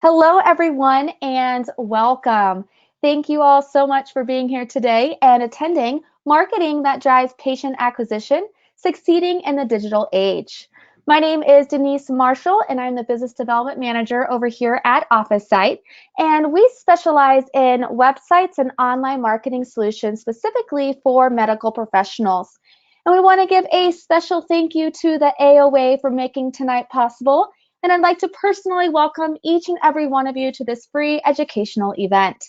Hello, everyone, and welcome. Thank you all so much for being here today and attending Marketing that Drives Patient Acquisition, Succeeding in the Digital Age. My name is Denise Marshall, and I'm the Business Development Manager over here at OfficeSite. And we specialize in websites and online marketing solutions specifically for medical professionals. And we want to give a special thank you to the AOA for making tonight possible, and I'd like to personally welcome each and every one of you to this free educational event.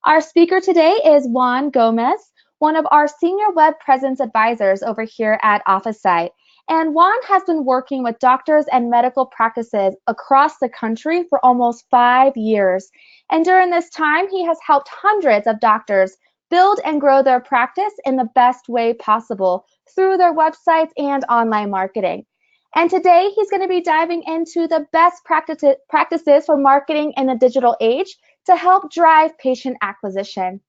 Our speaker today is Juan Gomez, one of our senior web presence advisors over here at OfficeSite. And Juan has been working with doctors and medical practices across the country for almost 5 years. And during this time, he has helped hundreds of doctors build and grow their practice in the best way possible through their websites and online marketing. And today he's going to be diving into the best practices for marketing in the digital age to help drive patient acquisition.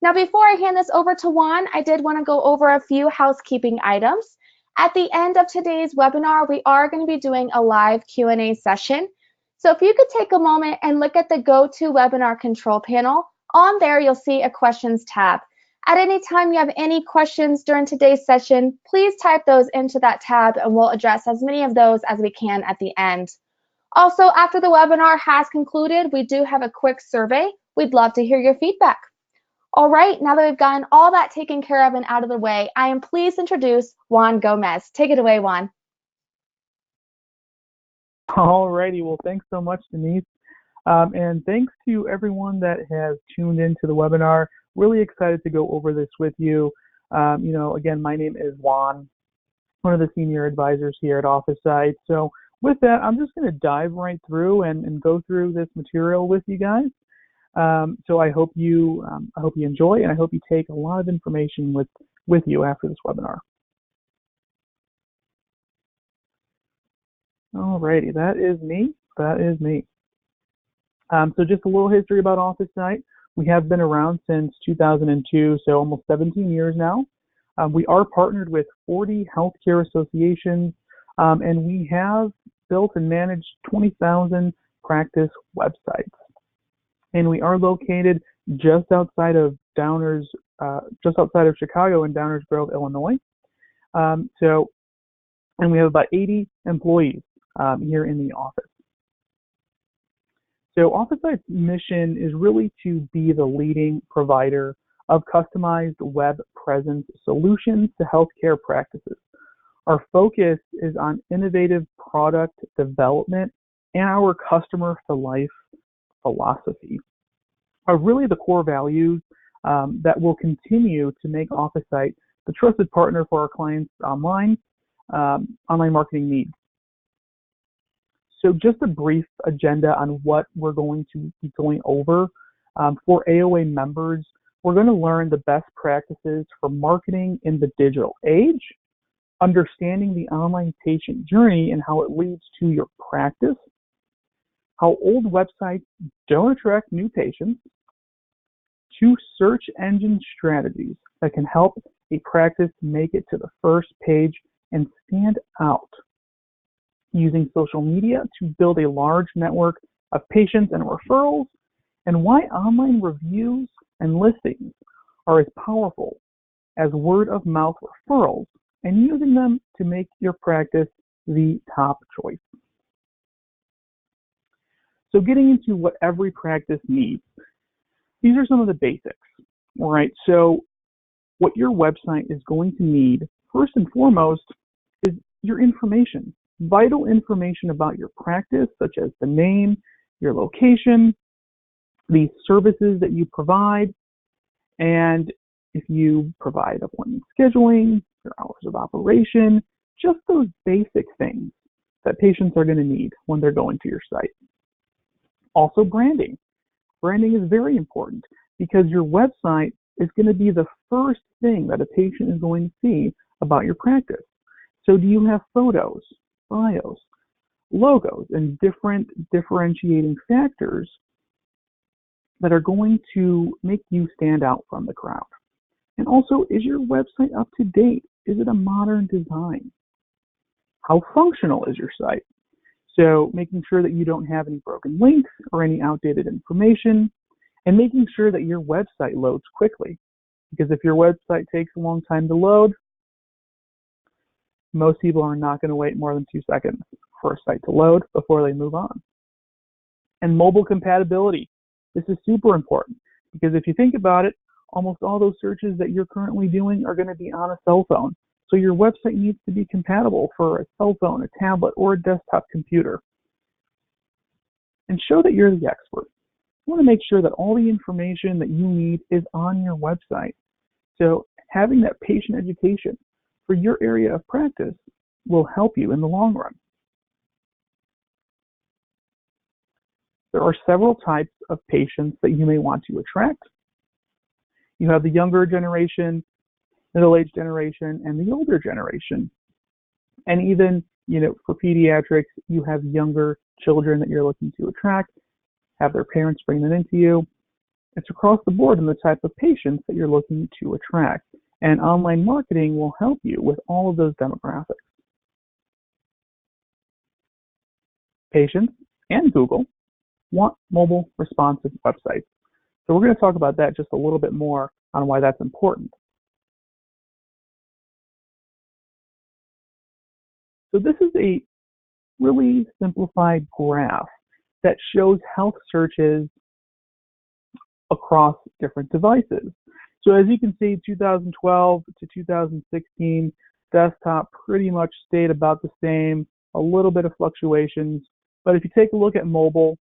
Now, before I hand this over to Juan, I did want to go over a few housekeeping items. At the end of today's webinar, we are going to be doing a live Q&A session. So if you could take a moment and look at the GoToWebinar control panel, on there you'll see a questions tab. At any time you have any questions during today's session, please type those into that tab and we'll address as many of those as we can at the end. Also, after the webinar has concluded, we do have a quick survey. We'd love to hear your feedback. All right, now that we've gotten all that taken care of and out of the way, I am pleased to introduce Juan Gomez. Take it away, Juan. All righty, well, thanks so much, Denise. And thanks to everyone that has tuned into the webinar. Really excited to go over this with you. Again, my name is Juan, one of the senior advisors here at OfficeSite. So with that, I'm just going to dive right through and go through this material with you guys. So I hope you enjoy, and I hope you take a lot of information with you after this webinar. All righty, that is me. So just a little history about OfficeSite. We have been around since 2002, so almost 17 years now. We are partnered with 40 healthcare associations, and we have built and managed 20,000 practice websites. And we are located just outside of Chicago in Downers Grove, Illinois. And we have about 80 employees here in the office. So OfficeSite's mission is really to be the leading provider of customized web presence solutions to healthcare practices. Our focus is on innovative product development and our customer for life philosophy are really the core values that will continue to make OfficeSite the trusted partner for our clients' online marketing needs. So just a brief agenda on what we're going to be going over. For AOA members, we're going to learn the best practices for marketing in the digital age, understanding the online patient journey and how it leads to your practice, how old websites don't attract new patients, 2 search engine strategies that can help a practice make it to the first page and stand out, using social media to build a large network of patients and referrals, and why online reviews and listings are as powerful as word-of-mouth referrals, and using them to make your practice the top choice. So getting into what every practice needs, these are some of the basics. All right, so what your website is going to need, first and foremost, is your information. Vital information about your practice, such as the name, your location, the services that you provide, and if you provide appointment scheduling, your hours of operation, just those basic things that patients are going to need when they're going to your site. Also, branding. Branding is very important because your website is going to be the first thing that a patient is going to see about your practice. So do you have photos, bios, logos, and different differentiating factors that are going to make you stand out from the crowd? And also, is your website up to date? Is it a modern design? How functional is your site? So making sure that you don't have any broken links or any outdated information, and making sure that your website loads quickly. Because if your website takes a long time to load, most people are not going to wait more than 2 seconds for a site to load before they move on. And mobile compatibility. This is super important because if you think about it, almost all those searches that you're currently doing are going to be on a cell phone. So your website needs to be compatible for a cell phone, a tablet, or a desktop computer. And show that you're the expert. You want to make sure that all the information that you need is on your website. So having that patient education for your area of practice will help you in the long run. There are several types of patients that you may want to attract. You have the younger generation, middle-aged generation, and the older generation. And even, for pediatrics, you have younger children that you're looking to attract, have their parents bring them into you. It's across the board in the type of patients that you're looking to attract. And online marketing will help you with all of those demographics. Patients and Google want mobile responsive websites. So we're going to talk about that just a little bit more on why that's important. So this is a really simplified graph that shows health searches across different devices. So as you can see, 2012 to 2016, desktop pretty much stayed about the same, a little bit of fluctuations. But if you take a look at mobile,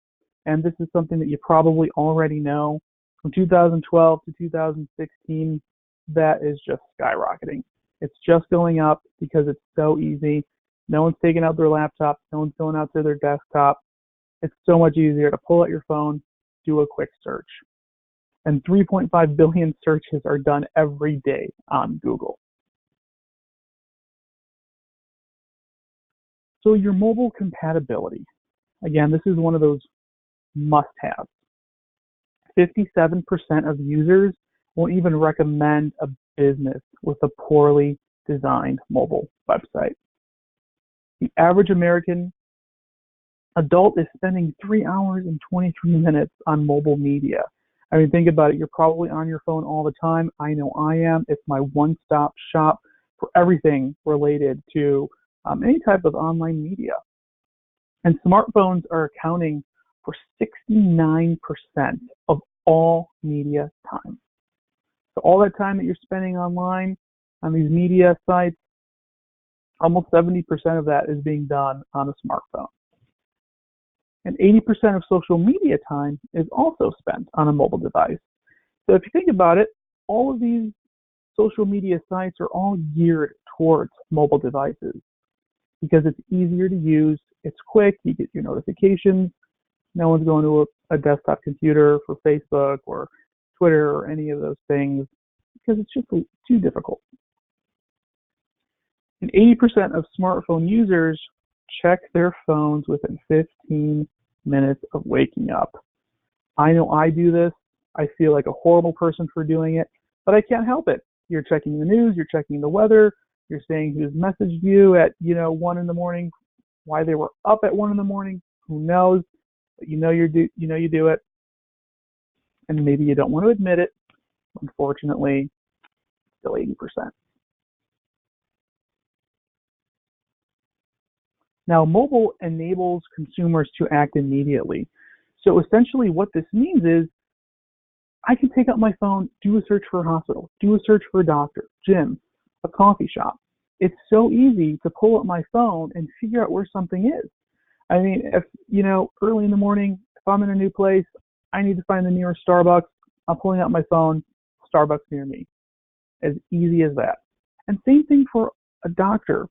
and this is something that you probably already know, from 2012 to 2016, that is just skyrocketing. It's just going up because it's so easy. No one's taking out their laptop. No one's going out to their desktop. It's so much easier to pull out your phone, do a quick search. And 3.5 billion searches are done every day on Google. So your mobile compatibility. Again, this is one of those must-haves. 57% of users won't even recommend a business with a poorly designed mobile website. The average American adult is spending 3 hours and 23 minutes on mobile media. I mean, think about it. You're probably on your phone all the time. I know I am. It's my one-stop shop for everything related to any type of online media. And smartphones are accounting for 69% of all media time. So all that time that you're spending online on these media sites, almost 70% of that is being done on a smartphone. And 80% of social media time is also spent on a mobile device. So if you think about it, all of these social media sites are all geared towards mobile devices because it's easier to use, it's quick, you get your notifications. No one's going to a desktop computer for Facebook or Twitter or any of those things because it's just too difficult. And 80% of smartphone users check their phones within 15 minutes of waking up. I know I do this. I feel like a horrible person for doing it, but I can't help it. You're checking the news, you're checking the weather, you're saying who's messaged you at 1 in the morning, why they were up at 1 in the morning, who knows, but you do it, and maybe you don't want to admit it. Unfortunately, still 80%. Now, mobile enables consumers to act immediately. So essentially what this means is I can take out my phone, do a search for a hospital, do a search for a doctor, gym, a coffee shop. It's so easy to pull up my phone and figure out where something is. I mean, if, early in the morning, if I'm in a new place, I need to find the nearest Starbucks, I'm pulling out my phone, Starbucks near me. As easy as that. And same thing for a doctor,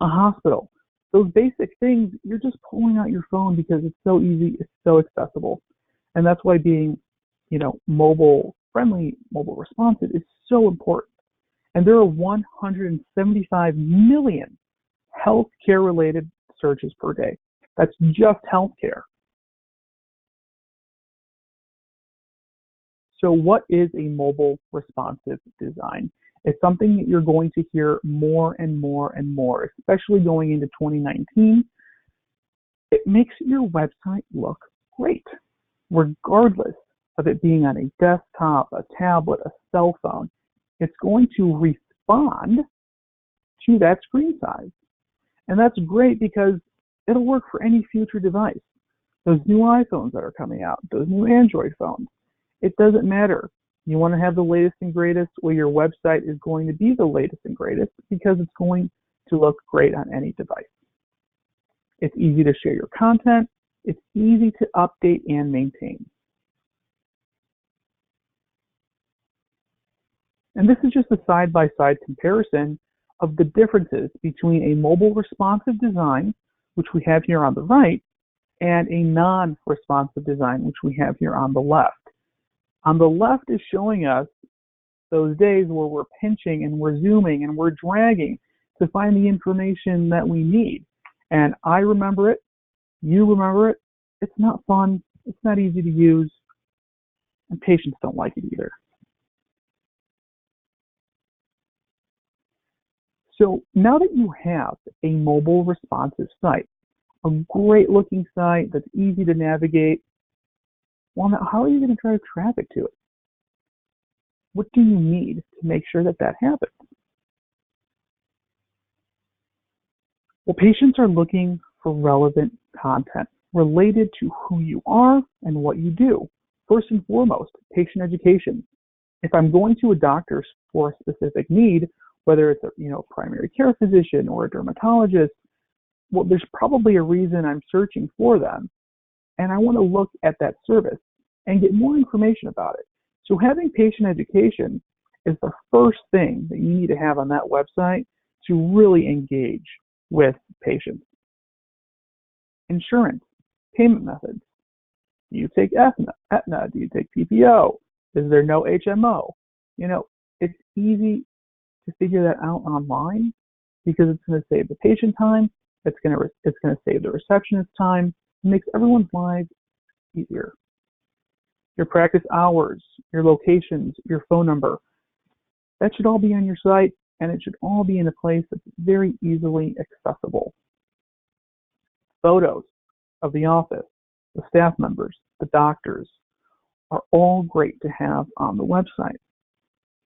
a hospital. Those basic things, you're just pulling out your phone because it's so easy, it's so accessible. And that's why being, mobile friendly, mobile responsive is so important. And there are 175 million healthcare related searches per day. That's just healthcare. So what is a mobile responsive design? It's something that you're going to hear more and more and more, especially going into 2019. It makes your website look great, regardless of it being on a desktop, a tablet, a cell phone. It's going to respond to that screen size. And that's great because it'll work for any future device. Those new iPhones that are coming out, those new Android phones, it doesn't matter. You want to have the latest and greatest, well, your website is going to be the latest and greatest because it's going to look great on any device. It's easy to share your content. It's easy to update and maintain. And this is just a side-by-side comparison of the differences between a mobile responsive design, which we have here on the right, and a non-responsive design, which we have here on the left. On the left is showing us those days where we're pinching and we're zooming and we're dragging to find the information that we need. And I remember it, you remember it. It's not fun, it's not easy to use, and patients don't like it either. So now that you have a mobile responsive site, a great looking site that's easy to navigate, well, now how are you going to drive traffic to it? What do you need to make sure that that happens? Well, patients are looking for relevant content related to who you are and what you do. First and foremost, patient education. If I'm going to a doctor for a specific need, whether it's a primary care physician or a dermatologist, well, there's probably a reason I'm searching for them, and I want to look at that service and get more information about it. So having patient education is the first thing that you need to have on that website to really engage with patients. Insurance, payment methods. Do you take Aetna? Do you take PPO? Is there no HMO? It's easy to figure that out online because it's going to save the patient time. It's going to save the receptionist time. It makes everyone's lives easier. Your practice hours, your locations, your phone number, that should all be on your site, and it should all be in a place that's very easily accessible. Photos of the office, the staff members, the doctors are all great to have on the website.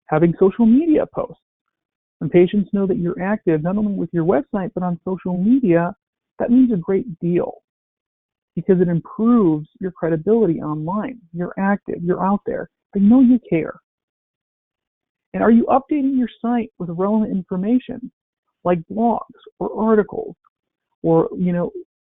Having social media posts. When patients know that you're active not only with your website but on social media, that means a great deal because it improves your credibility online. You're active, you're out there, they know you care. And are you updating your site with relevant information like blogs or articles or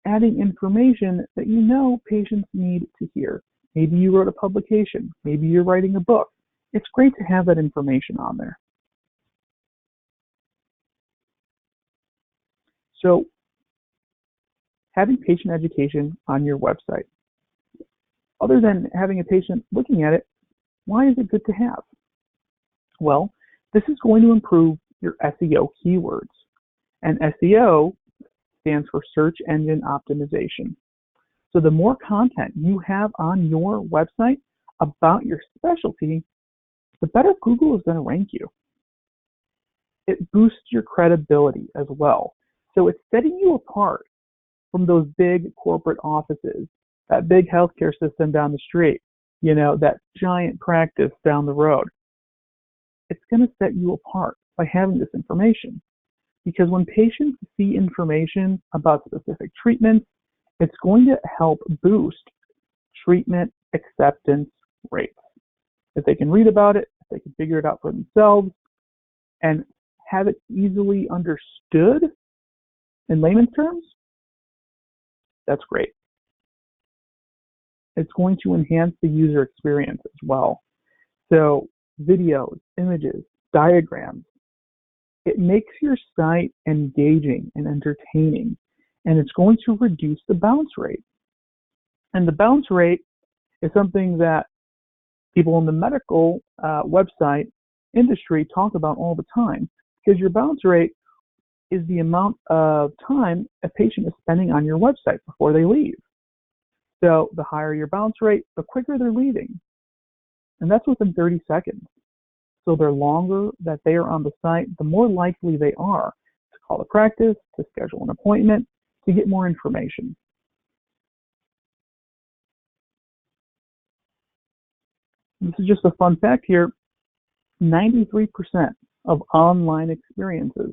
adding information that patients need to hear? Maybe you wrote a publication, maybe you're writing a book. It's great to have that information on there. So having patient education on your website, other than having a patient looking at it, why is it good to have? Well, this is going to improve your SEO keywords. And SEO stands for search engine optimization. So the more content you have on your website about your specialty, the better Google is going to rank you. It boosts your credibility as well. So it's setting you apart from those big corporate offices, that big healthcare system down the street, that giant practice down the road. It's going to set you apart by having this information. Because when patients see information about specific treatments, it's going to help boost treatment acceptance rates. If they can read about it, if they can figure it out for themselves, and have it easily understood in layman's terms, that's great. It's going to enhance the user experience as well. So videos, images, diagrams, it makes your site engaging and entertaining, and it's going to reduce the bounce rate. And the bounce rate is something that people in the medical website industry talk about all the time, because your bounce rate is the amount of time a patient is spending on your website before they leave. So the higher your bounce rate, the quicker they're leaving. And that's within 30 seconds. So the longer that they are on the site, the more likely they are to call a practice, to schedule an appointment, to get more information. This is just a fun fact here. 93% of online experiences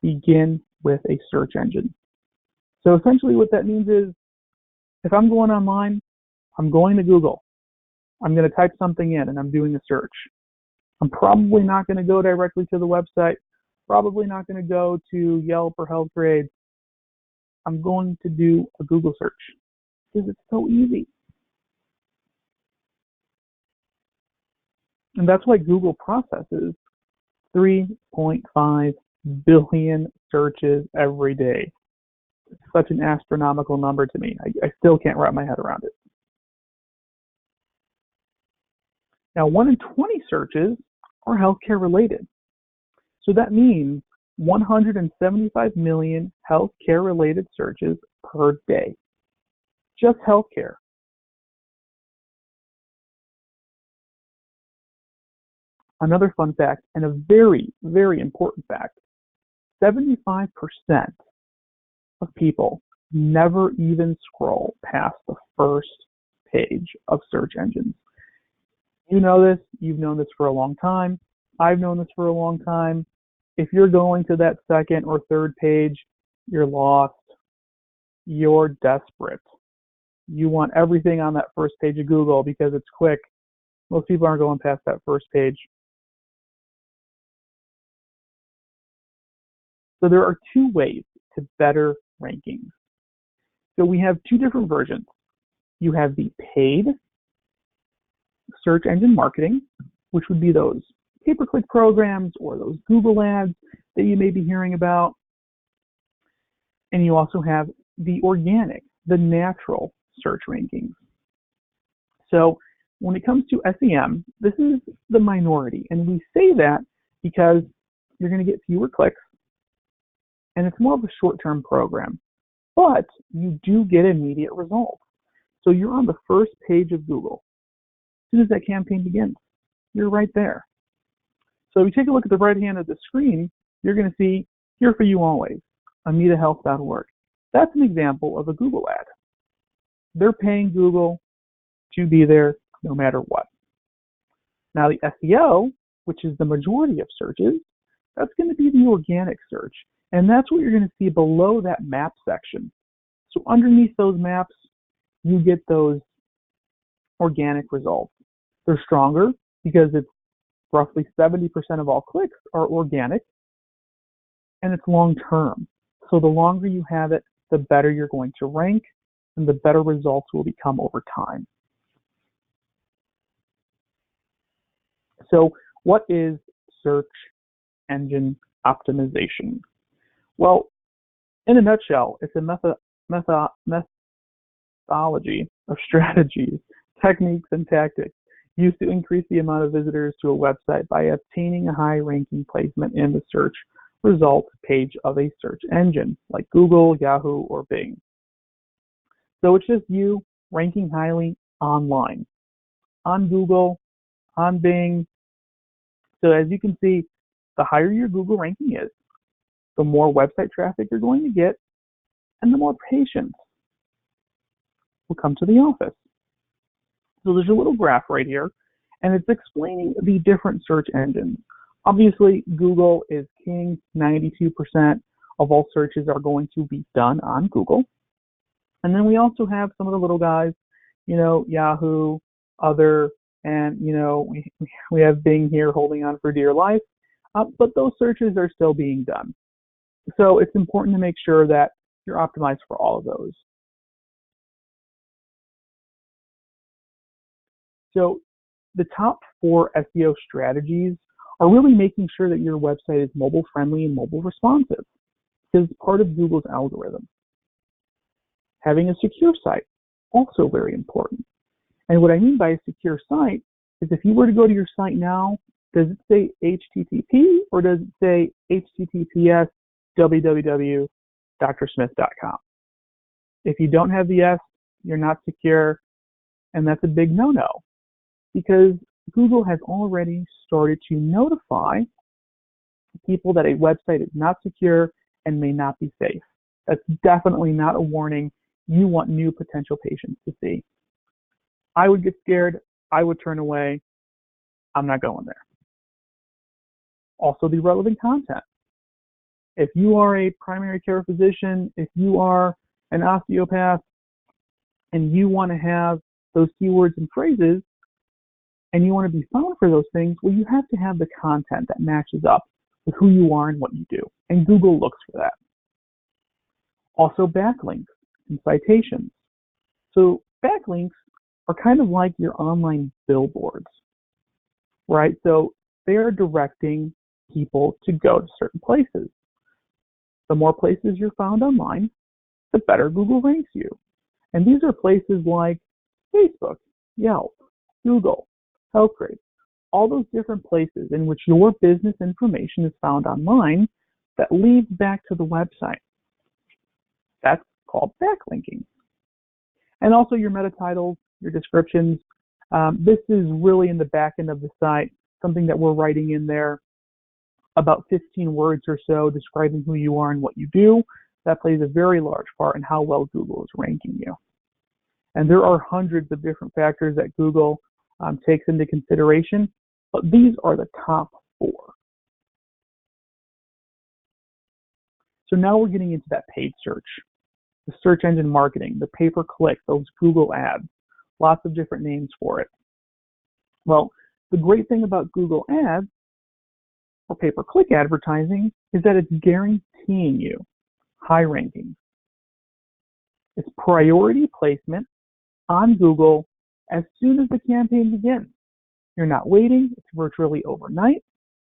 begin with a search engine. So essentially what that means is if I'm going online, I'm going to Google. I'm going to type something in and I'm doing a search. I'm probably not going to go directly to the website, probably not going to go to Yelp or Health Grades. I'm going to do a Google search because it's so easy. And that's why Google processes 3.5 billion searches every day. It's such an astronomical number to me. I still can't wrap my head around it. Now, 1 in 20 searches are healthcare related. So that means 175 million healthcare related searches per day. Just healthcare. Another fun fact, and a very, very important fact, 75% of people never even scroll past the first page of search engines. You know this, you've known this for a long time, I've known this for a long time. If you're going to that second or third page, you're lost, you're desperate. You want everything on that first page of Google because it's quick. Most people aren't going past that first page. So there are two ways to better rankings. So we have two different versions. You have the paid search engine marketing, which would be those pay-per-click programs or those Google ads that you may be hearing about. And you also have the organic, the natural search rankings. So when it comes to SEM, this is the minority. And we say that because you're going to get fewer clicks and it's more of a short-term program, but you do get immediate results. So you're on the first page of Google. As soon as that campaign begins, you're right there. So if you take a look at the right hand of the screen, you're going to see Here For You Always, AmitaHealth.org. That's an example of a Google ad. They're paying Google to be there no matter what. Now the SEO, which is the majority of searches, that's going to be the organic search. And that's what you're going to see below that map section. So underneath those maps, you get those organic results. They're stronger because it's roughly 70% of all clicks are organic, and it's long-term. So the longer you have it, the better you're going to rank, and the better results will become over time. So what is search engine optimization? Well, in a nutshell, it's a methodology of strategies, techniques, and tactics used to increase the amount of visitors to a website by obtaining a high-ranking placement in the search results page of a search engine like Google, Yahoo, or Bing. So it's just you ranking highly online, on Google, on Bing. So as you can see, the higher your Google ranking is, the more website traffic you're going to get, and the more patients will come to the office. So there's a little graph right here, and it's explaining the different search engines. Obviously, Google is king. 92% of all searches are going to be done on Google. And then we also have some of the little guys, Yahoo, other, and, we have Bing here holding on for dear life. But those searches are still being done. So it's important to make sure that you're optimized for all of those. So the top 4 SEO strategies are really making sure that your website is mobile friendly and mobile responsive, because it's part of Google's algorithm. Having a secure site, also very important. And what I mean by a secure site is if you were to go to your site now, does it say HTTP or does it say HTTPS www.drsmith.com? If you don't have the S, you're not secure, and that's a big no-no, because Google has already started to notify people that a website is not secure and may not be safe. That's definitely not a warning you want new potential patients to see. I would get scared, I would turn away, I'm not going there. Also, the relevant content. If you are a primary care physician, if you are an osteopath, and you want to have those keywords and phrases, and you want to be found for those things, well, you have to have the content that matches up with who you are and what you do. And Google looks for that. Also, backlinks and citations. So backlinks are kind of like your online billboards, right? So they are directing people to go to certain places. The more places you're found online, the better Google ranks you. And these are places like Facebook, Yelp, Google, HealthGrade, all those different places in which your business information is found online that leads back to the website. That's called backlinking. And also your meta titles, your descriptions. This is really in the back end of the site, something that we're writing in there, about 15 words or so describing who you are and what you do. That plays a very large part in how well Google is ranking you. And there are hundreds of different factors that Google takes into consideration, but these are the top 4. So now we're getting into that paid search, the search engine marketing, the pay-per-click, those Google ads, lots of different names for it. Well, the great thing about Google ads or pay-per-click advertising is that it's guaranteeing you high rankings. It's priority placement on Google as soon as the campaign begins. You're not waiting. It's virtually overnight.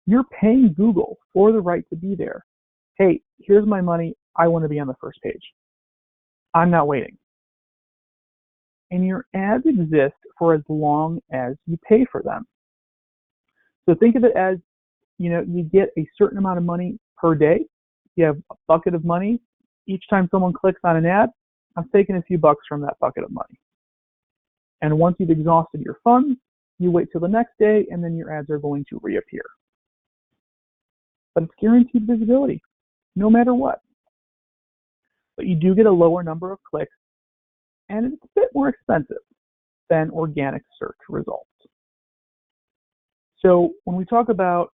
You're paying Google for the right to be there. Hey, here's my money. I want to be on the first page. I'm not waiting. And your ads exist for as long as you pay for them. So think of it as, you get a certain amount of money per day. You have a bucket of money. Each time someone clicks on an ad, I'm taking a few bucks from that bucket of money. And once you've exhausted your funds, you wait till the next day, and then your ads are going to reappear. But it's guaranteed visibility, no matter what. But you do get a lower number of clicks, and it's a bit more expensive than organic search results. So when we talk about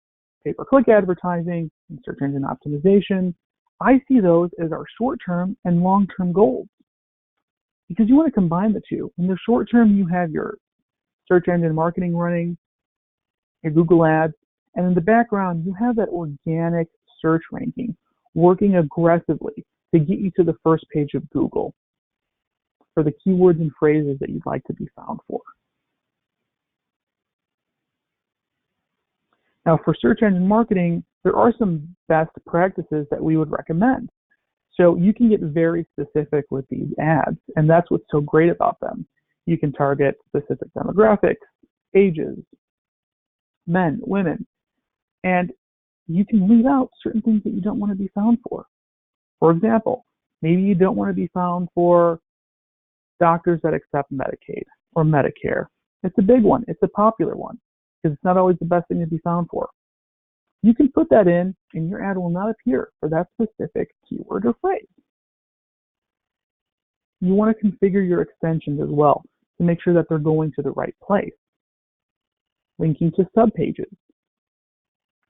pay-per-click advertising and search engine optimization, I see those as our short-term and long-term goals, because you want to combine the two. In the short term, you have your search engine marketing running, your Google ads, and in the background, you have that organic search ranking working aggressively to get you to the first page of Google for the keywords and phrases that you'd like to be found for. Now, for search engine marketing, there are some best practices that we would recommend. So you can get very specific with these ads, and that's what's so great about them. You can target specific demographics, ages, men, women, and you can leave out certain things that you don't want to be found for. For example, maybe you don't want to be found for doctors that accept Medicaid or Medicare. It's a big one. It's a popular one because it's not always the best thing to be found for. You can put that in, and your ad will not appear for that specific keyword or phrase. You want to configure your extensions as well to make sure that they're going to the right place. Linking to subpages.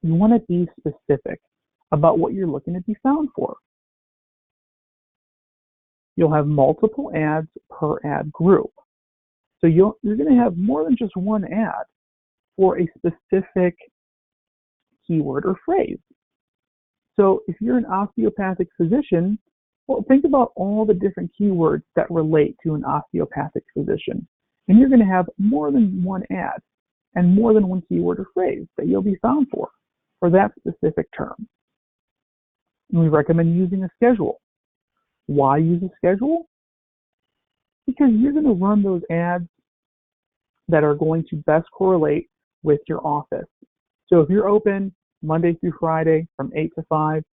You want to be specific about what you're looking to be found for. You'll have multiple ads per ad group. So you're going to have more than just one ad for a specific keyword or phrase. So if you're an osteopathic physician, well, think about all the different keywords that relate to an osteopathic physician. And you're going to have more than one ad and more than one keyword or phrase that you'll be found for that specific term. And we recommend using a schedule. Why use a schedule? Because you're going to run those ads that are going to best correlate with your office. So if you're open Monday through Friday from 8 to 5, it's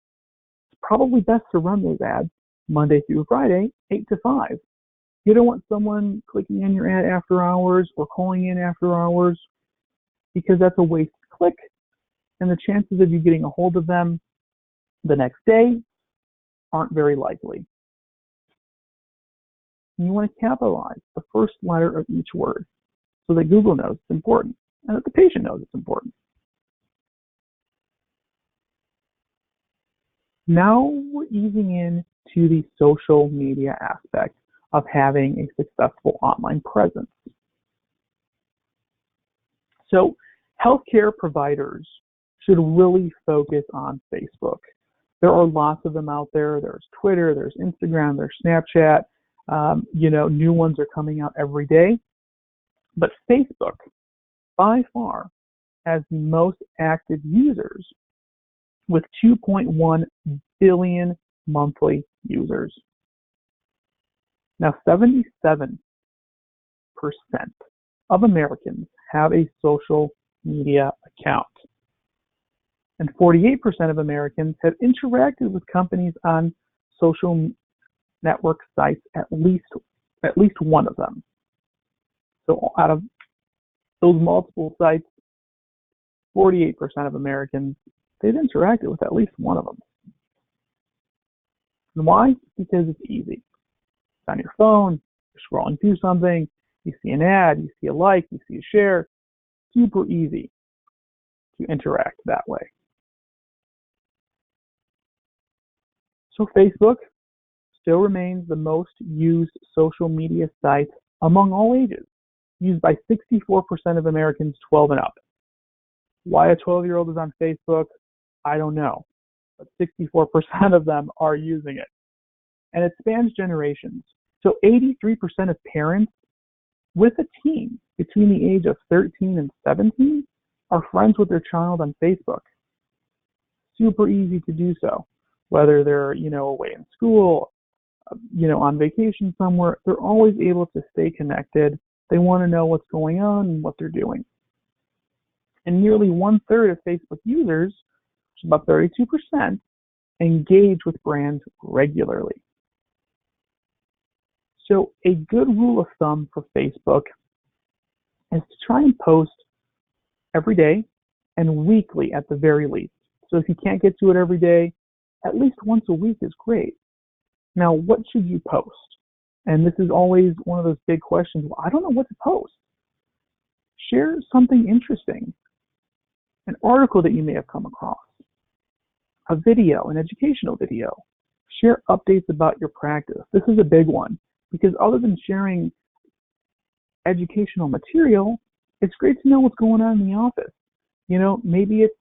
probably best to run those ads Monday through Friday, 8 to 5. You don't want someone clicking on your ad after hours or calling in after hours, because that's a wasted click, and the chances of you getting a hold of them the next day aren't very likely. And you want to capitalize the first letter of each word so that Google knows it's important. and that the patient knows it's important. Now we're easing into the social media aspect of having a successful online presence. So healthcare providers should really focus on Facebook. There are lots of them out there. There's Twitter, there's Instagram, there's Snapchat. New ones are coming out every day. But Facebook, by far, has the most active users with 2.1 billion monthly users. Now, 77% of Americans have a social media account, and 48% of Americans have interacted with companies on social network sites at least one of them. So out of those multiple sites, 48% of Americans, they've interacted with at least one of them. And why? Because it's easy. It's on your phone, you're scrolling through something, you see an ad, you see a like, you see a share. Super easy to interact that way. So Facebook still remains the most used social media site among all ages, used by 64% of Americans 12 and up. Why a 12-year-old is on Facebook, I don't know, but 64% of them are using it. And it spans generations. So 83% of parents with a teen between the age of 13 and 17 are friends with their child on Facebook. Super easy to do so. Whether they're, away in school, on vacation somewhere, they're always able to stay connected. They want to know what's going on and what they're doing. And nearly 1/3 of Facebook users, which is about 32%, engage with brands regularly. So a good rule of thumb for Facebook is to try and post every day and weekly at the very least. So if you can't get to it every day, at least once a week is great. Now, what should you post? And this is always one of those big questions. Well, I don't know what to post. Share something interesting, an article that you may have come across, a video, an educational video. Share updates about your practice. This is a big one because other than sharing educational material, it's great to know what's going on in the office. Maybe it's,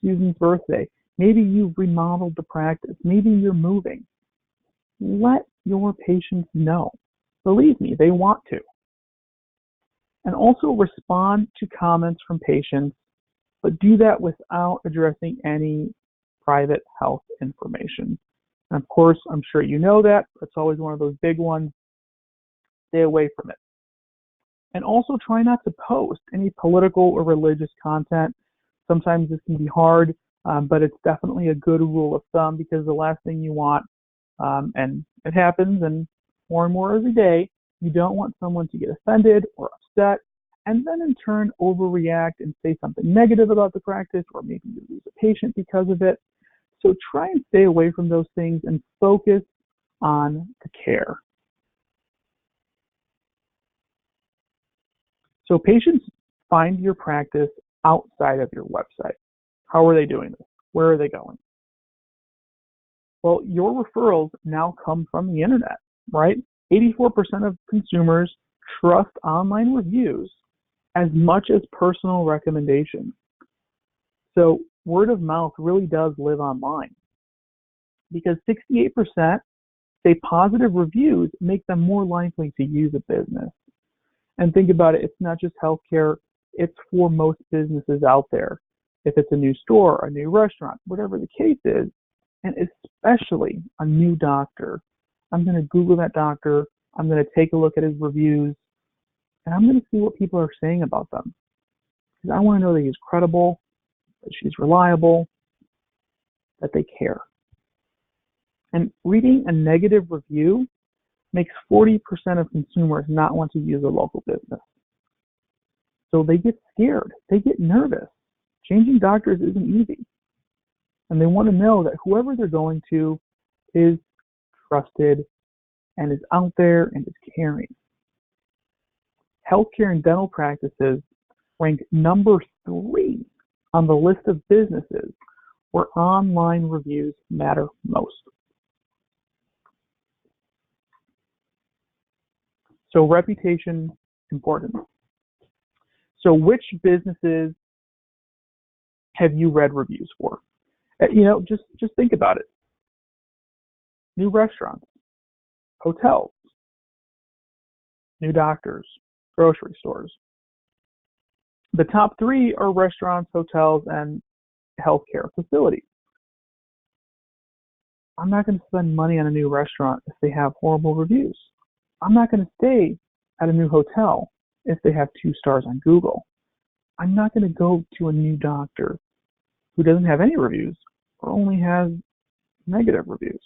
Susan's birthday. Maybe you've remodeled the practice. Maybe you're moving. Let your patients know. Believe me, they want to. And also respond to comments from patients, but do that without addressing any private health information. And of course, I'm sure you know that. It's always one of those big ones. Stay away from it. And also try not to post any political or religious content. Sometimes this can be hard, but it's definitely a good rule of thumb because the last thing you want, and it happens and more every day, you don't want someone to get offended or upset and then in turn overreact and say something negative about the practice, or maybe you lose a patient because of it. So try and stay away from those things and focus on the care. So patients find your practice outside of your website. How are they doing this? Where are they going? Well, your referrals now come from the internet, right? 84% of consumers trust online reviews as much as personal recommendations. So word of mouth really does live online because 68% say positive reviews make them more likely to use a business. And think about it, it's not just healthcare, it's for most businesses out there. If it's a new store, a new restaurant, whatever the case is, and especially a new doctor, I'm going to Google that doctor, I'm going to take a look at his reviews, and I'm going to see what people are saying about them. Because I want to know that he's credible, that she's reliable, that they care. And reading a negative review makes 40% of consumers not want to use a local business. So they get scared, they get nervous. Changing doctors isn't easy. And they want to know that whoever they're going to is trusted and is out there and is caring. Healthcare and dental practices rank number 3 on the list of businesses where online reviews matter most. So reputation, important. So which businesses have you read reviews for? Just think about it. New restaurants, hotels, new doctors, grocery stores. The top 3 are restaurants, hotels, and healthcare facilities. I'm not going to spend money on a new restaurant if they have horrible reviews. I'm not going to stay at a new hotel if they have 2 stars on Google. I'm not going to go to a new doctor who doesn't have any reviews or only has negative reviews.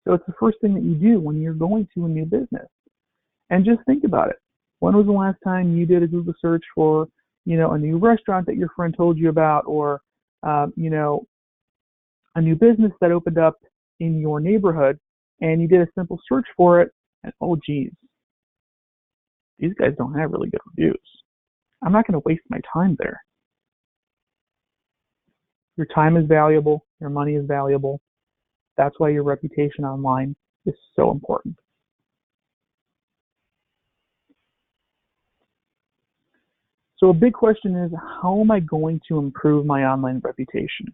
So it's the first thing that you do when you're going to a new business. And just think about it. When was the last time you did a Google search for, a new restaurant that your friend told you about, or, a new business that opened up in your neighborhood, and you did a simple search for it, and oh geez, these guys don't have really good reviews. I'm not going to waste my time there. Your time is valuable. Your money is valuable. That's why your reputation online is so important. So a big question is, how am I going to improve my online reputation?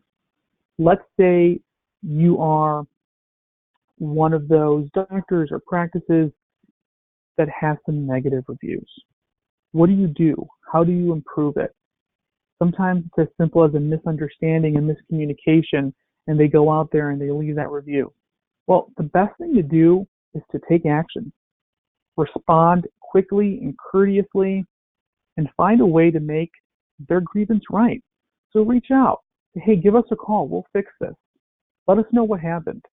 Let's say you are one of those doctors or practices that has some negative reviews. What do? How do you improve it? Sometimes it's as simple as a misunderstanding and miscommunication, and they go out there and they leave that review. Well, the best thing to do is to take action. Respond quickly and courteously, and find a way to make their grievance right. So reach out. Say, hey, give us a call. We'll fix this. Let us know what happened.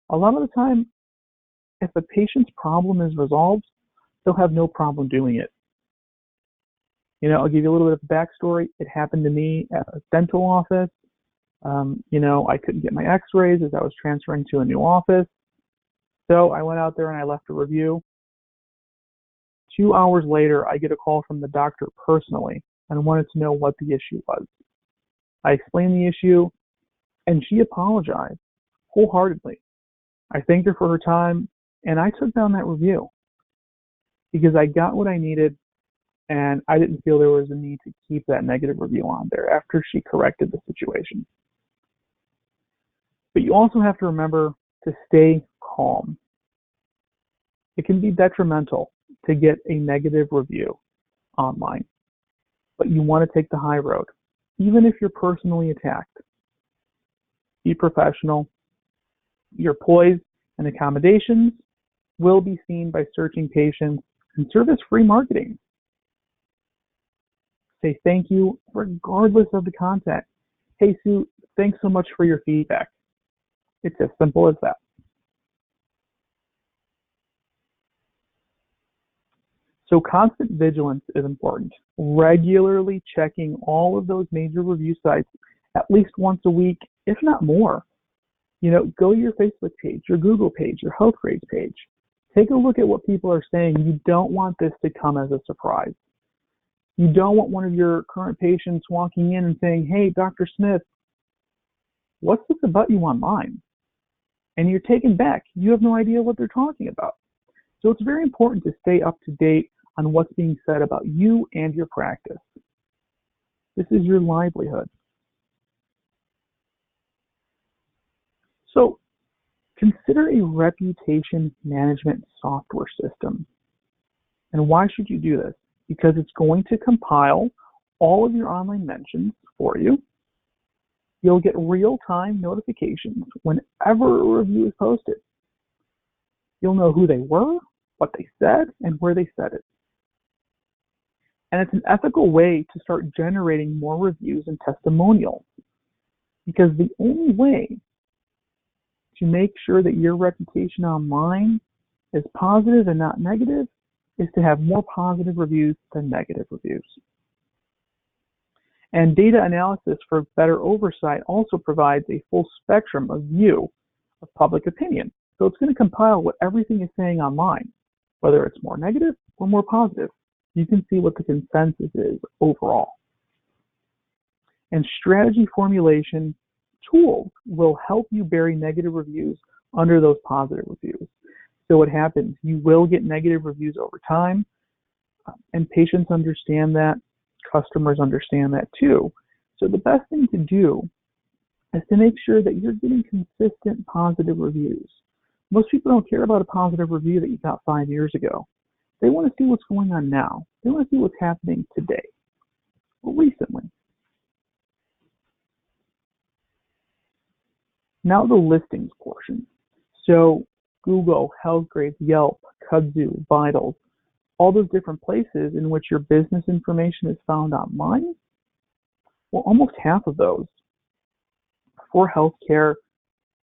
A lot of the time, if a patient's problem is resolved, they'll have no problem doing it. I'll give you a little bit of backstory. It happened to me at a dental office. I couldn't get my x-rays as I was transferring to a new office. So I went out there and I left a review. 2 hours later, I get a call from the doctor personally and wanted to know what the issue was. I explained the issue, and she apologized wholeheartedly. I thanked her for her time, and I took down that review because I got what I needed, and I didn't feel there was a need to keep that negative review on there after she corrected the situation. But you also have to remember to stay calm. It can be detrimental to get a negative review online, but you want to take the high road, even if you're personally attacked. Be professional. Your poise and accommodations will be seen by searching patients and service-free marketing. Say thank you regardless of the content. Hey Sue, thanks so much for your feedback. It's as simple as that. So constant vigilance is important. Regularly checking all of those major review sites at least once a week, if not more. Go to your Facebook page, your Google page, your health grades page. Take a look at what people are saying. You don't want this to come as a surprise. You don't want one of your current patients walking in and saying, hey, Dr. Smith, what's this about you online? And you're taken back. You have no idea what they're talking about. So it's very important to stay up to date on what's being said about you and your practice. This is your livelihood. So consider a reputation management software system. And why should you do this? Because it's going to compile all of your online mentions for you. You'll get real-time notifications whenever a review is posted. You'll know who they were, what they said, and where they said it. And it's an ethical way to start generating more reviews and testimonials. Because the only way to make sure that your reputation online is positive and not negative is to have more positive reviews than negative reviews. And data analysis for better oversight also provides a full spectrum of view of public opinion. So it's going to compile what everything is saying online, whether it's more negative or more positive. You can see what the consensus is overall. And strategy formulation tools will help you bury negative reviews under those positive reviews. So what happens? You will get negative reviews over time, and patients understand that, customers understand that too. So the best thing to do is to make sure that you're getting consistent positive reviews. Most people don't care about a positive review that you got 5 years ago. They want to see what's going on now. They want to see what's happening today or recently. Now the listings portion. So Google, Healthgrades, Yelp, Kudzu, Vitals, all those different places in which your business information is found online, well, almost half of those for healthcare,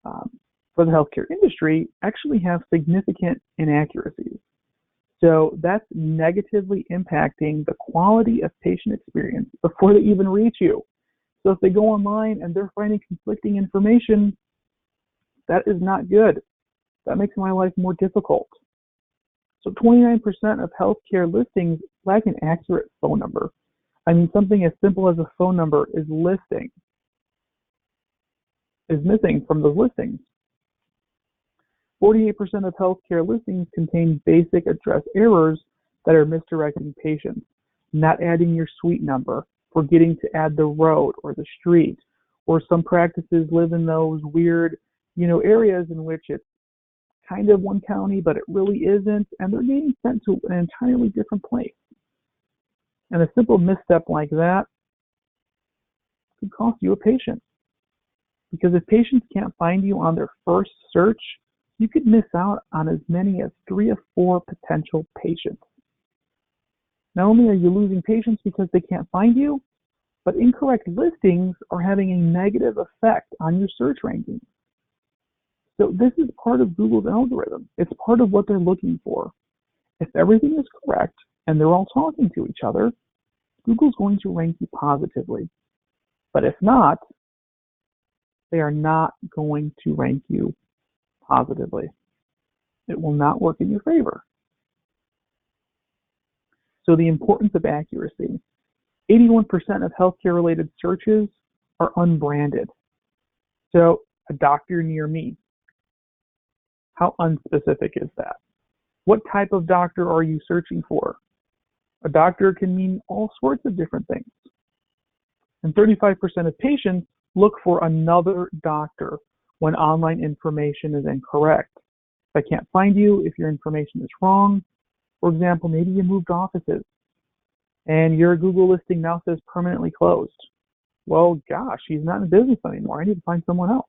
for the healthcare industry, actually have significant inaccuracies. So that's negatively impacting the quality of patient experience before they even reach you. So if they go online and they're finding conflicting information, that is not good. That makes my life more difficult. So 29% of healthcare listings lack an accurate phone number. I mean, something as simple as a phone number is missing from those listings. 48% of healthcare listings contain basic address errors that are misdirecting patients, not adding your suite number, forgetting to add the road or the street, or some practices live in those weird, areas in which it's kind of one county, but it really isn't, and they're getting sent to an entirely different place. And a simple misstep like that could cost you a patient. Because if patients can't find you on their first search, you could miss out on as many as 3 or 4 potential patients. Not only are you losing patients because they can't find you, but incorrect listings are having a negative effect on your search rankings. So this is part of Google's algorithm. It's part of what they're looking for. If everything is correct and they're all talking to each other, Google's going to rank you positively. But if not, they are not going to rank you positively. It will not work in your favor. So the importance of accuracy. 81% of healthcare-related searches are unbranded. So a doctor near me. How unspecific is that? What type of doctor are you searching for? A doctor can mean all sorts of different things. And 35% of patients look for another doctor when online information is incorrect. If I can't find you, if your information is wrong, for example, maybe you moved offices and your Google listing now says permanently closed. Well, gosh, he's not in business anymore. I need to find someone else.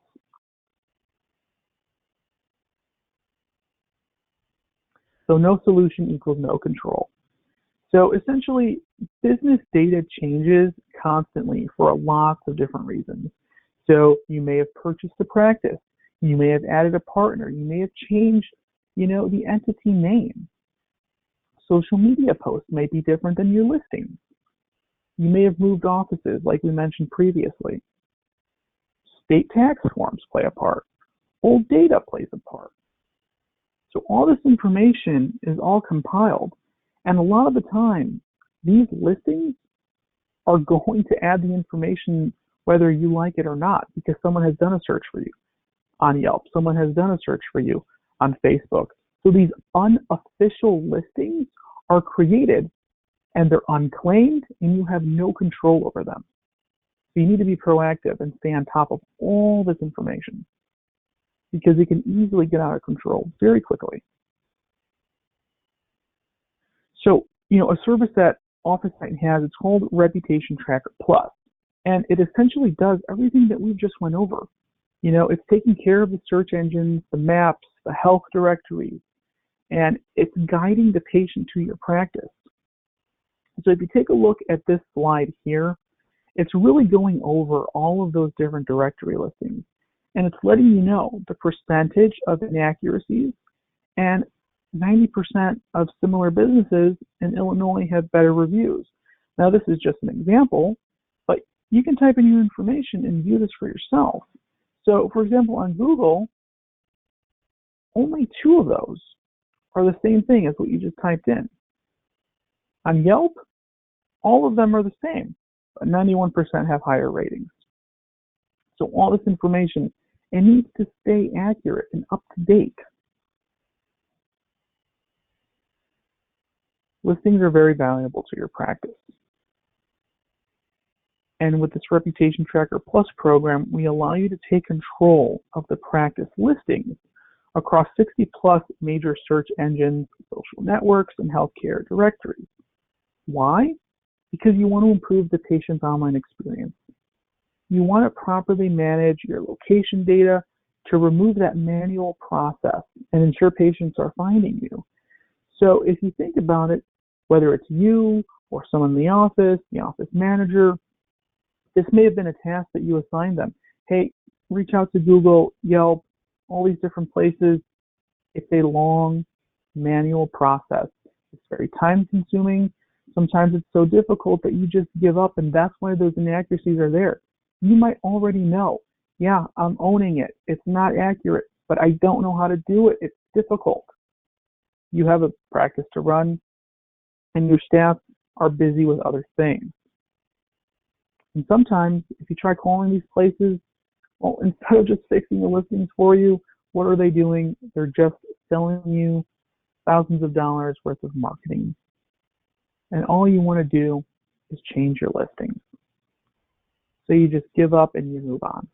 So no solution equals no control. So essentially, business data changes constantly for lots of different reasons. So you may have purchased a practice. You may have added a partner. You may have changed, the entity name. Social media posts may be different than your listings. You may have moved offices, like we mentioned previously. State tax forms play a part. Old data plays a part. So all this information is all compiled, and a lot of the time, these listings are going to add the information whether you like it or not, because someone has done a search for you on Yelp, someone has done a search for you on Facebook. So these unofficial listings are created, and they're unclaimed, and you have no control over them. So you need to be proactive and stay on top of all this information, because it can easily get out of control very quickly. So, a service that OfficeSite has, it's called Reputation Tracker Plus, and it essentially does everything that we've just went over. It's taking care of the search engines, the maps, the health directories, and it's guiding the patient to your practice. So if you take a look at this slide here, it's really going over all of those different directory listings. And it's letting you know the percentage of inaccuracies, and 90% of similar businesses in Illinois have better reviews. Now, this is just an example, but you can type in your information and view this for yourself. So, for example, on Google, only 2 of those are the same thing as what you just typed in. On Yelp, all of them are the same, but 91% have higher ratings. So all this information, it needs to stay accurate and up to date. Listings are very valuable to your practice. And with this Reputation Tracker Plus program, we allow you to take control of the practice listings across 60 plus major search engines, social networks, and healthcare directories. Why? Because you want to improve the patient's online experience. You want to properly manage your location data to remove that manual process and ensure patients are finding you. So if you think about it, whether it's you or someone in the office manager, this may have been a task that you assigned them. Hey, reach out to Google, Yelp, all these different places. It's a long manual process. It's very time consuming. Sometimes it's so difficult that you just give up, and that's why those inaccuracies are there. You might already know, yeah, I'm owning it. It's not accurate, but I don't know how to do it. It's difficult. You have a practice to run, and your staff are busy with other things. And sometimes, if you try calling these places, well, instead of just fixing the listings for you, what are they doing? They're just selling you thousands of dollars worth of marketing. And all you want to do is change your listings. So you just give up and you move on.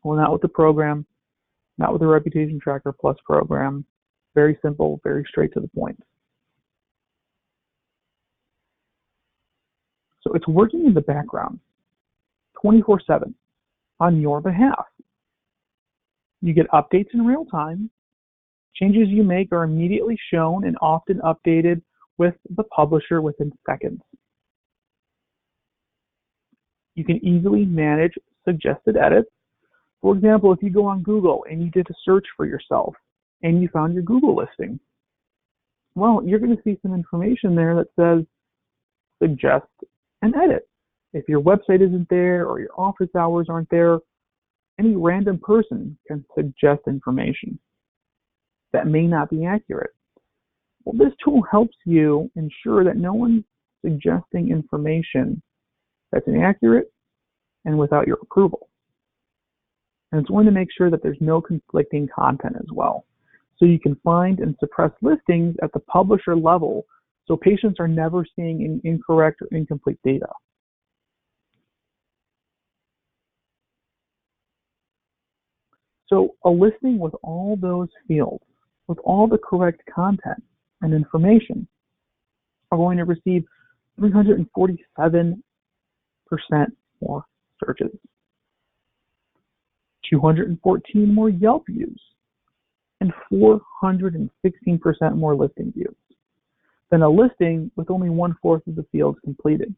Well, not with the program, not with the Reputation Tracker Plus program. Very simple, very straight to the point. So it's working in the background, 24/7, on your behalf. You get updates in real time. Changes you make are immediately shown and often updated with the publisher within seconds. You can easily manage suggested edits. For example, if you go on Google and you did a search for yourself and you found your Google listing, well, you're going to see some information there that says suggest an edit. If your website isn't there or your office hours aren't there, any random person can suggest information that may not be accurate. Well, this tool helps you ensure that no one's suggesting information that's inaccurate and without your approval. And it's going to make sure that there's no conflicting content as well. So you can find and suppress listings at the publisher level so patients are never seeing incorrect or incomplete data. So a listing with all those fields, with all the correct content and information, are going to receive 347% more searches, 214 more Yelp views, and 416% more listing views than a listing with only 1/4 of the fields completed.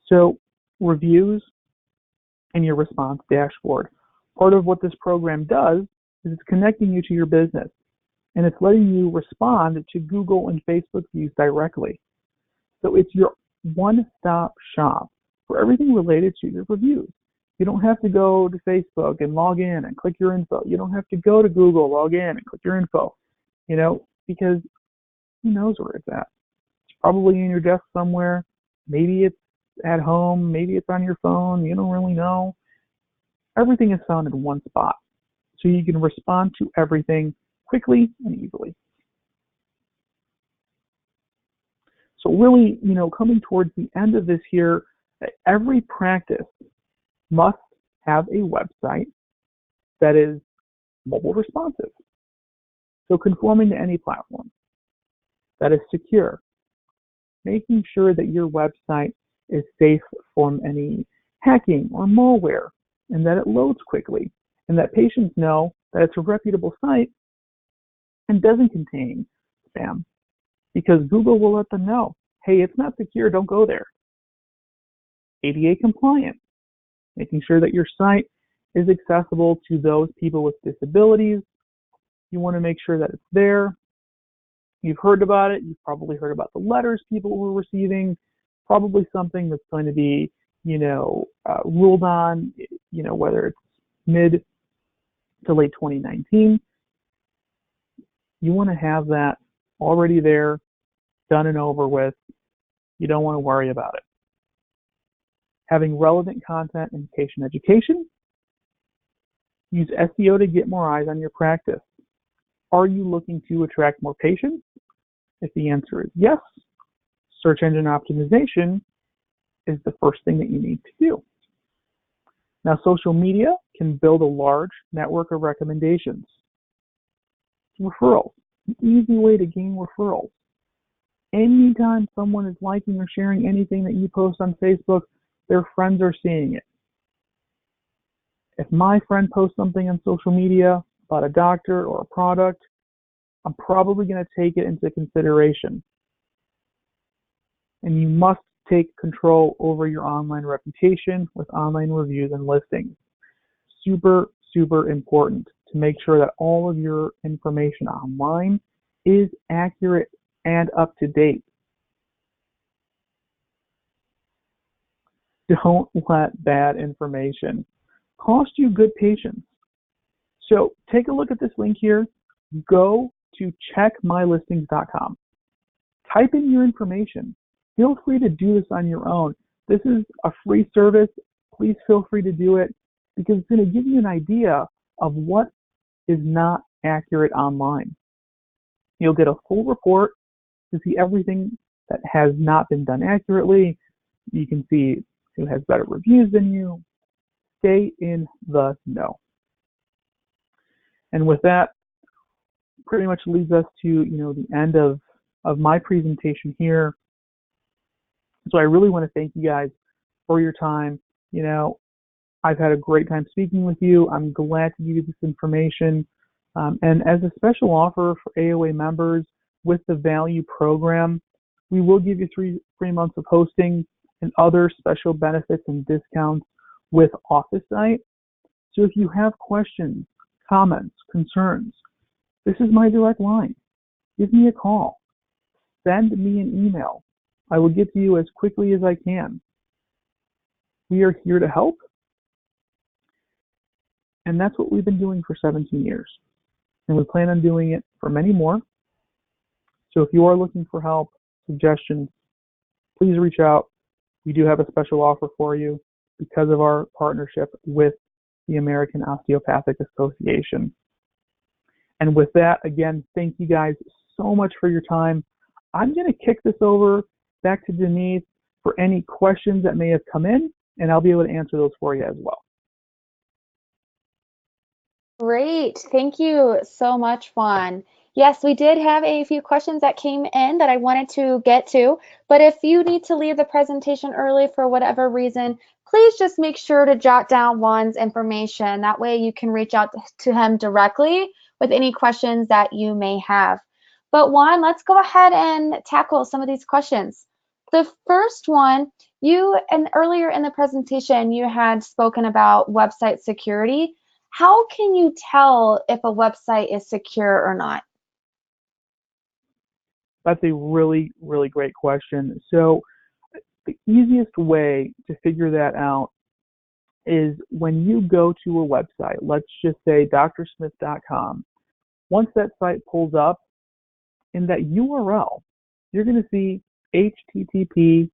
So reviews and your response dashboard. Part of what this program does is it's connecting you to your business, and it's letting you respond to Google and Facebook views directly. So it's your one-stop shop for everything related to your reviews. You don't have to go to Facebook and log in and click your info. You don't have to go to Google, log in and click your info, because who knows where it's at. It's probably in your desk somewhere. Maybe it's at home. Maybe it's on your phone. You don't really know. Everything is found in one spot, so you can respond to everything quickly and easily. So really, coming towards the end of this here, every practice must have a website that is mobile responsive. So conforming to any platform, that is secure, making sure that your website is safe from any hacking or malware, and that it loads quickly, and that patients know that it's a reputable site and doesn't contain spam, because Google will let them know, hey, it's not secure, don't go there. ADA compliant, making sure that your site is accessible to those people with disabilities. You want to make sure that it's there. You've heard about it. You've probably heard about the letters people were receiving. Probably something that's going to be, ruled on, whether it's to late 2019. You want to have that already there, done and over with. You don't want to worry about it. Having relevant content in patient education. Use SEO to get more eyes on your practice. Are you looking to attract more patients? If the answer is yes, search engine optimization is the first thing that you need to do. Now, social media can build a large network of recommendations. Referrals, an easy way to gain referrals. Anytime someone is liking or sharing anything that you post on Facebook, their friends are seeing it. If my friend posts something on social media about a doctor or a product, I'm probably going to take it into consideration. And you must take control over your online reputation with online reviews and listings. Super, super important to make sure that all of your information online is accurate and up to date. Don't let bad information cost you good patients. So take a look at this link here. Go to checkmylistings.com. Type in your information. Feel free to do this on your own. This is a free service. Please feel free to do it because it's going to give you an idea of what is not accurate online. You'll get a full report to see everything that has not been done accurately. You can see who has better reviews than you. Stay in the know. And with that, pretty much leads us to the end of my presentation here. So I really want to thank you guys for your time. I've had a great time speaking with you. I'm glad to give you this information. And as a special offer for AOA members with the value program, we will give you three months of hosting and other special benefits and discounts with OfficeSite. So if you have questions, comments, concerns, this is my direct line. Give me a call. Send me an email. I will get to you as quickly as I can. We are here to help. And that's what we've been doing for 17 years. And we plan on doing it for many more. So if you are looking for help, suggestions, please reach out. We do have a special offer for you because of our partnership with the American Osteopathic Association. And with that, again, thank you guys so much for your time. I'm going to kick this over back to Denise for any questions that may have come in, and I'll be able to answer those for you as well. Great. Thank you so much, Juan. Yes, we did have a few questions that came in that I wanted to get to, but if you need to leave the presentation early for whatever reason, please just make sure to jot down Juan's information. That way you can reach out to him directly with any questions that you may have. But Juan, let's go ahead and tackle some of these questions. The first one, earlier in the presentation, you had spoken about website security. How can you tell if a website is secure or not? That's a really, really great question. So the easiest way to figure that out is when you go to a website, let's just say drsmith.com. Once that site pulls up, in that URL, you're going to see https://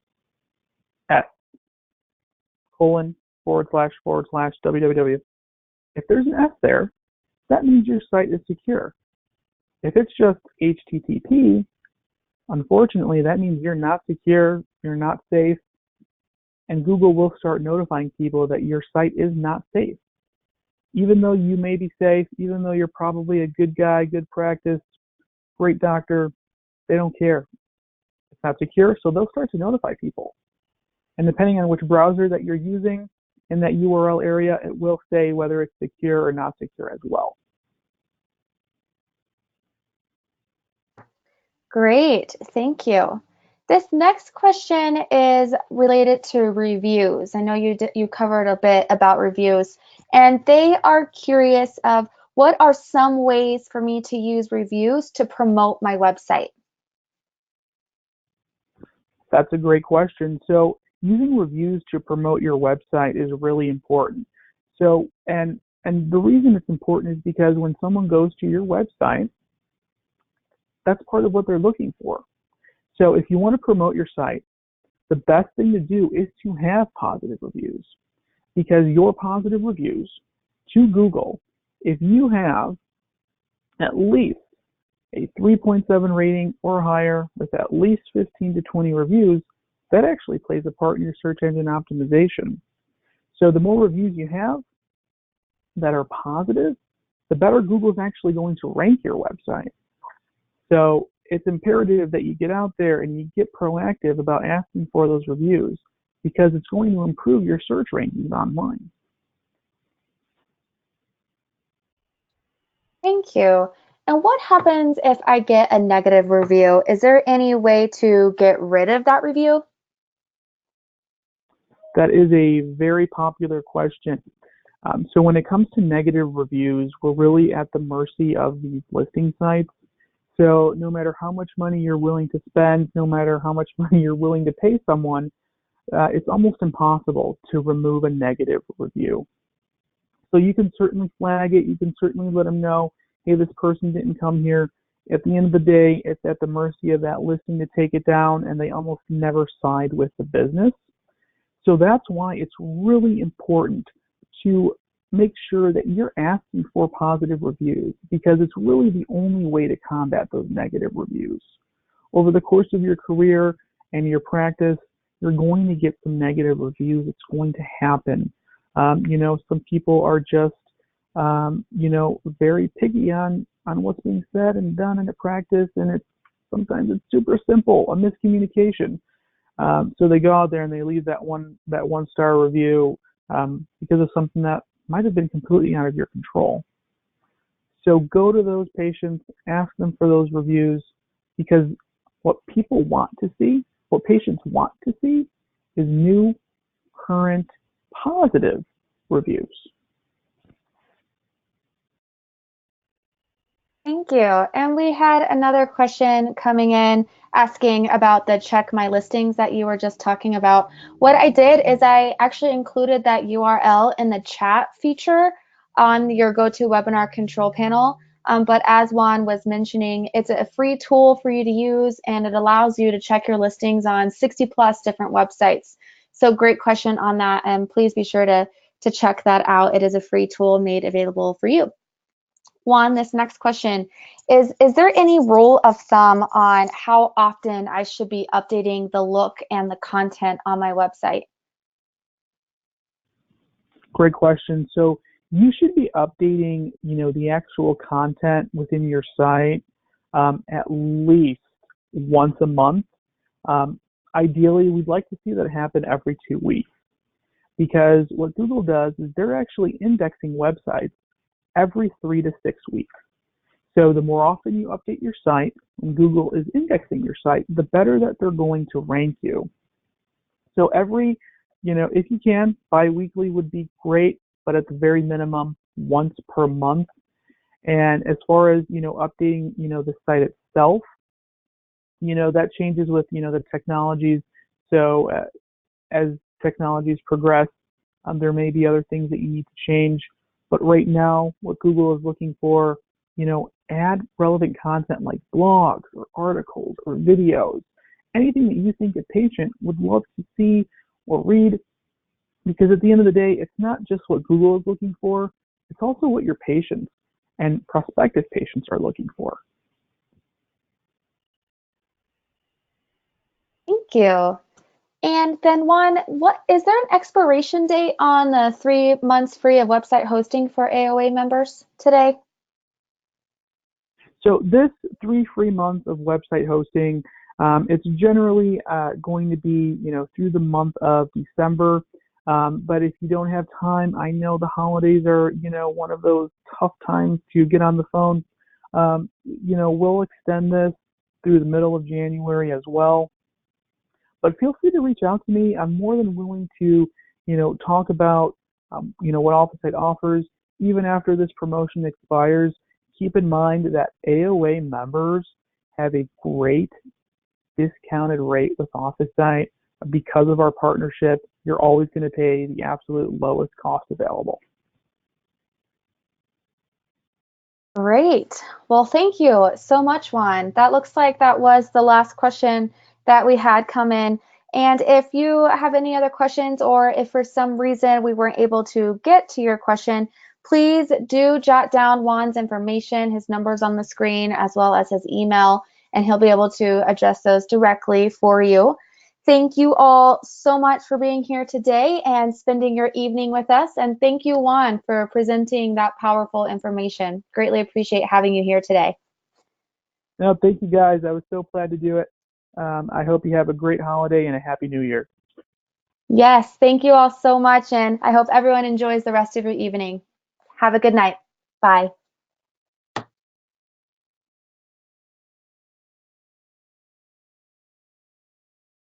www. If there's an S there, that means your site is secure. If it's just HTTP, unfortunately, that means you're not secure, you're not safe, and Google will start notifying people that your site is not safe. Even though you may be safe, even though you're probably a good guy, good practice, great doctor, they don't care. It's not secure, so they'll start to notify people. And depending on which browser that you're using in that URL area, it will say whether it's secure or not secure as well. Great, thank you. This next question is related to reviews. I know you covered a bit about reviews, and they are curious of what are some ways for me to use reviews to promote my website? That's a great question. So using reviews to promote your website is really important. So, and And the reason it's important is because when someone goes to your website, that's part of what they're looking for. So if you want to promote your site, the best thing to do is to have positive reviews, because your positive reviews to Google, if you have at least a 3.7 rating or higher with at least 15 to 20 reviews, that actually plays a part in your search engine optimization. So the more reviews you have that are positive, the better Google's actually going to rank your website. So it's imperative that you get out there and you get proactive about asking for those reviews, because it's going to improve your search rankings online. Thank you. And what happens if I get a negative review? Is there any way to get rid of that review? That is a very popular question. So when it comes to negative reviews, we're really at the mercy of these listing sites. So no matter how much money you're willing to spend, no matter how much money you're willing to pay someone, it's almost impossible to remove a negative review. So you can certainly flag it. You can certainly let them know, hey, this person didn't come here. At the end of the day, it's at the mercy of that listing to take it down, and they almost never side with the business. So that's why it's really important to make sure that you're asking for positive reviews, because it's really the only way to combat those negative reviews. Over the course of your career and your practice, you're going to get some negative reviews. It's going to happen. Some people are just, very picky on what's being said and done in the practice, and sometimes it's super simple, a miscommunication. So they go out there and they leave that one star review because of something that might have been completely out of your control. So go to those patients, ask them for those reviews, because what people want to see, what patients want to see, is new, current, positive reviews. Thank you. And we had another question coming in asking about the check my listings that you were just talking about. What I did is I actually included that URL in the chat feature on your GoToWebinar control panel. But as Juan was mentioning, it's a free tool for you to use, and it allows you to check your listings on 60 plus different websites. So great question on that, and please be sure to check that out. It is a free tool made available for you. Juan, this next question is there any rule of thumb on how often I should be updating the look and the content on my website? Great question. So you should be updating, the actual content within your site at least once a month. Ideally, we'd like to see that happen every 2 weeks, because what Google does is they're actually indexing websites every 3 to 6 weeks. So the more often you update your site and Google is indexing your site, the better that they're going to rank you. So every, if you can, bi-weekly would be great, but at the very minimum, once per month. And as far as, updating, the site itself, that changes with, the technologies. So as technologies progress, there may be other things that you need to change. But right now, what Google is looking for, add relevant content like blogs or articles or videos, anything that you think a patient would love to see or read, because at the end of the day, it's not just what Google is looking for, it's also what your patients and prospective patients are looking for. Thank you. And then Juan, is there an expiration date on the 3 months free of website hosting for AOA members today? So this 3 free months of website hosting, it's generally going to be, through the month of December. But if you don't have time, I know the holidays are, one of those tough times to get on the phone. We'll extend this through the middle of January as well. But feel free to reach out to me. I'm more than willing to, talk about, what OfficeSite offers. Even after this promotion expires, keep in mind that AOA members have a great discounted rate with OfficeSite. Because of our partnership, you're always going to pay the absolute lowest cost available. Great. Well, thank you so much, Juan. That looks like that was the last question that we had come in. And if you have any other questions, or if for some reason we weren't able to get to your question, please do jot down Juan's information. His number's on the screen, as well as his email, and he'll be able to address those directly for you. Thank you all so much for being here today and spending your evening with us. And thank you, Juan, for presenting that powerful information. Greatly appreciate having you here today. No, thank you guys. I was so glad to do it. I hope you have a great holiday and a happy new year. Yes, thank you all so much. And I hope everyone enjoys the rest of your evening. Have a good night. Bye.